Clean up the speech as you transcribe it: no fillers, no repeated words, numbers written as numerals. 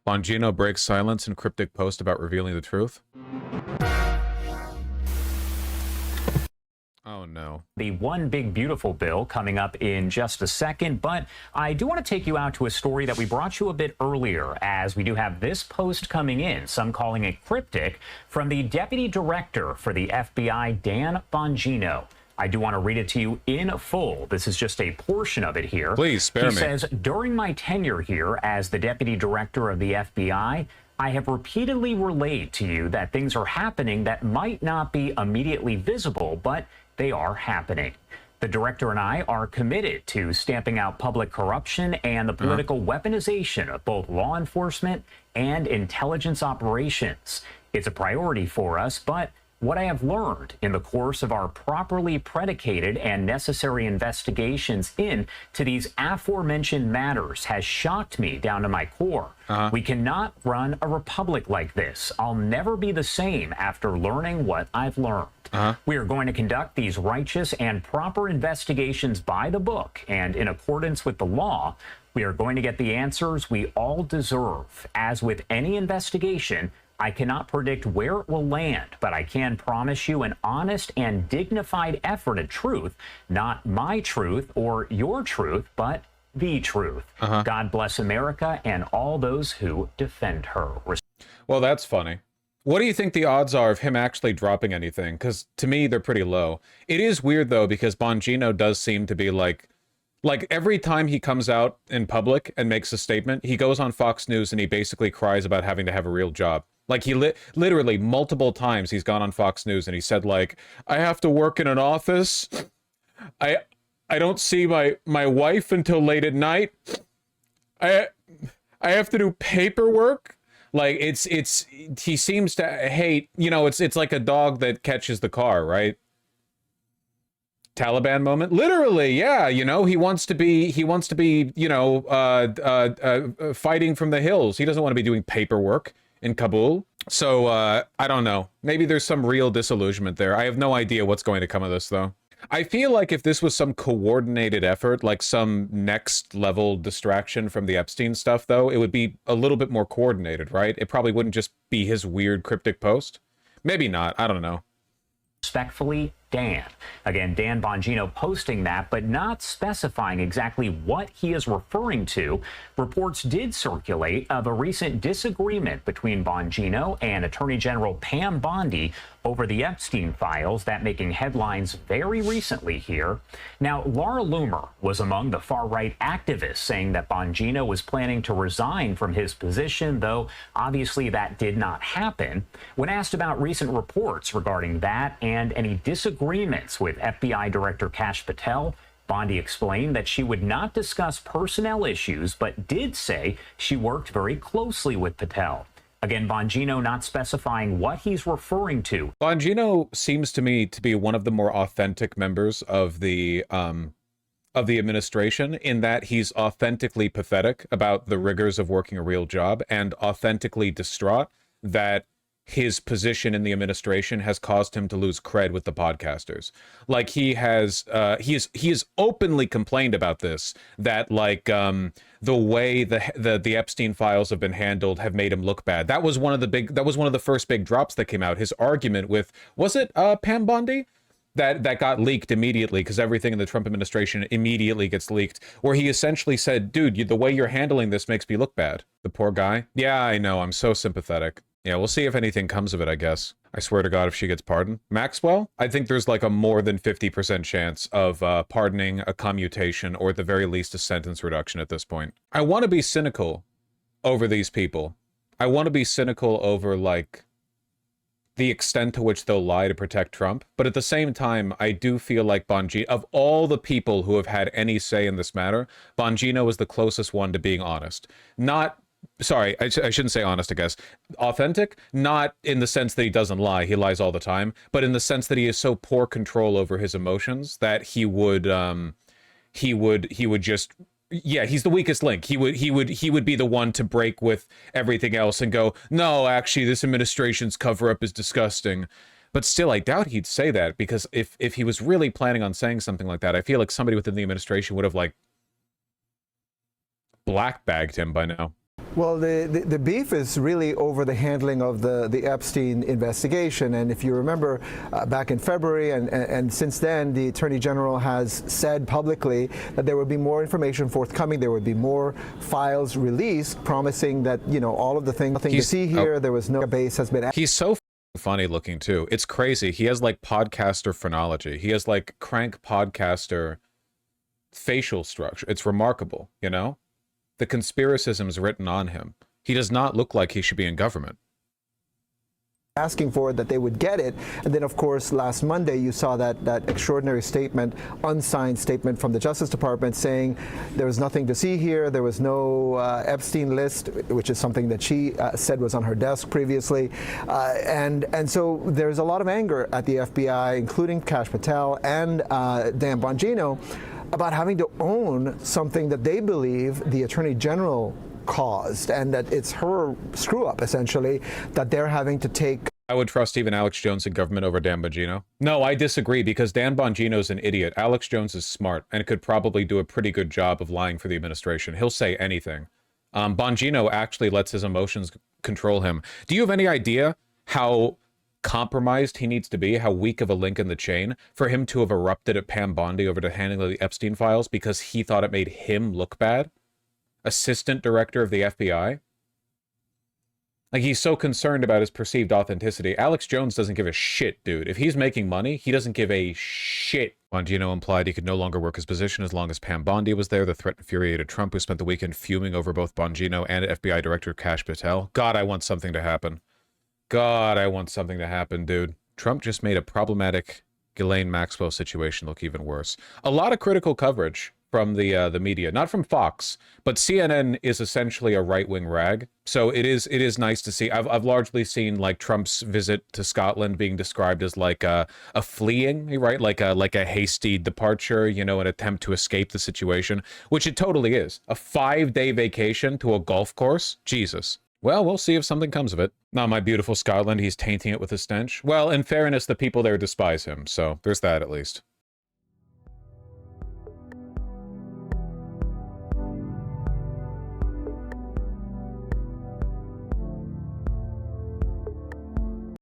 Bongino breaks silence in cryptic post about revealing the truth. Oh no. The One Big Beautiful bill coming up in just a second, but I do want to take you out to a story that we brought you a bit earlier, as we do have this post coming in, some calling it cryptic, from the Deputy Director for the FBI, Dan Bongino. I do want to read it to you in full. This is just a portion of it here. Please spare me. He says, during my tenure here as the Deputy Director of the FBI, I have repeatedly relayed to you that things are happening that might not be immediately visible, but they are happening. The director and I are committed to stamping out public corruption and the political weaponization of both law enforcement and intelligence operations. It's a priority for us, but what I have learned in the course of our properly predicated and necessary investigations into these aforementioned matters has shocked me down to my core. We cannot run a republic like this. I'll never be the same after learning what I've learned. We are going to conduct these righteous and proper investigations by the book and in accordance with the law. We are going to get the answers we all deserve. As with any investigation, I cannot predict where it will land, but I can promise you an honest and dignified effort at truth, not my truth or your truth, but the truth. God bless America and all those who defend her. Well, that's funny. What do you think the odds are of him actually dropping anything? Because to me, they're pretty low. It is weird, though, because Bongino does seem to be like every time he comes out in public and makes a statement, he goes on Fox News and he basically cries about having to have a real job. Like, he literally multiple times he's gone on Fox News and he said, like, I have to work in an office. I don't see my wife until late at night. I have to do paperwork. Like, he seems to hate, you know, it's like a dog that catches the car, right? Taliban moment, literally. Yeah, you know, he wants to be, you know, fighting from the hills. He doesn't want to be doing paperwork in Kabul. So I don't know, maybe there's some real disillusionment there. I have no idea what's going to come of this, though. I feel like if this was some coordinated effort, like some next level distraction from the Epstein stuff, though, it would be a little bit more coordinated, right? It probably wouldn't just be his weird cryptic post. Maybe not, I don't know. Respectfully, Dan. Again, Dan Bongino posting that, but not specifying exactly what he is referring to. Reports did circulate of a recent disagreement between Bongino and Attorney General Pam Bondi over the Epstein files, that making headlines very recently here. Now, Laura Loomer was among the far-right activists saying that Bongino was planning to resign from his position, though obviously that did not happen. When asked about recent reports regarding that and any disagreements with FBI Director Kash Patel, Bondi explained that she would not discuss personnel issues, but did say she worked very closely with Patel. Again, Bongino not specifying what he's referring to. Bongino seems to me to be one of the more authentic members of the administration, in that he's authentically pathetic about the rigors of working a real job and authentically distraught that his position in the administration has caused him to lose cred with the podcasters. Like, he has openly complained about this, that like the way the Epstein files have been handled have made him look bad. That was one of the first big drops that came out. His argument with, was it Pam Bondi? That got leaked immediately, because everything in the Trump administration immediately gets leaked, where he essentially said, dude, the way you're handling this makes me look bad. The poor guy. Yeah, I know, I'm so sympathetic. Yeah, we'll see if anything comes of it, I guess. I swear to God, if she gets pardoned. Maxwell? I think there's like a more than 50% chance of pardoning, a commutation, or at the very least a sentence reduction at this point. I want to be cynical over these people. I want to be cynical over, like, the extent to which they'll lie to protect Trump. But at the same time, I do feel like Bongino, of all the people who have had any say in this matter, Bongino is the closest one to being honest. Not... Sorry, I shouldn't say honest, I guess. Authentic, not in the sense that he doesn't lie, he lies all the time, but in the sense that he has so poor control over his emotions that he would just, yeah, he's the weakest link. He would be the one to break with everything else and go, no, actually, this administration's cover-up is disgusting. But still, I doubt he'd say that, because if he was really planning on saying something like that, I feel like somebody within the administration would have, like, black-bagged him by now. Well, the beef is really over the handling of the Epstein investigation. And if you remember back in February and since then, the Attorney General has said publicly that there would be more information forthcoming. There would be more files released, promising that, you know, all of the things, nothing to see here. There was no base has been. He's so funny looking too. It's crazy. He has like podcaster phrenology. He has like crank podcaster facial structure. It's remarkable, you know? The conspiracism is written on him. He does not look like he should be in government. Asking for it, that they would get it. And then, of course, last Monday, you saw that extraordinary statement, unsigned statement from the Justice Department saying there was nothing to see here. There was no Epstein list, which is something that she said was on her desk previously. And so there's a lot of anger at the FBI, including Kash Patel and Dan Bongino, about having to own something that they believe the Attorney General caused, and that it's her screw-up, essentially, that they're having to take. I would trust even Alex Jones in government over Dan Bongino. No, I disagree, because Dan Bongino's an idiot. Alex Jones is smart and could probably do a pretty good job of lying for the administration. He'll say anything. Bongino actually lets his emotions control him. Do you have any idea how compromised he needs to be, how weak of a link in the chain, for him to have erupted at Pam Bondi over to handling the Epstein files because he thought it made him look bad? Assistant director of the FBI? Like, he's so concerned about his perceived authenticity. Alex Jones doesn't give a shit, dude. If he's making money, he doesn't give a shit. Bongino implied he could no longer work his position as long as Pam Bondi was there. The threat infuriated Trump, who spent the weekend fuming over both Bongino and FBI Director Kash Patel. God, I want something to happen. God, I want something to happen, dude. Trump just made a problematic Ghislaine Maxwell situation look even worse. A lot of critical coverage from the media, not from Fox, but CNN is essentially a right-wing rag. So it is nice to see. I've largely seen like Trump's visit to Scotland being described as like a fleeing, right? Like a hasty departure, you know, an attempt to escape the situation, which it totally is. A 5-day vacation to a golf course? Jesus. Well, we'll see if something comes of it. Not my beautiful Scotland, he's tainting it with his stench. Well, in fairness, the people there despise him, so there's that at least.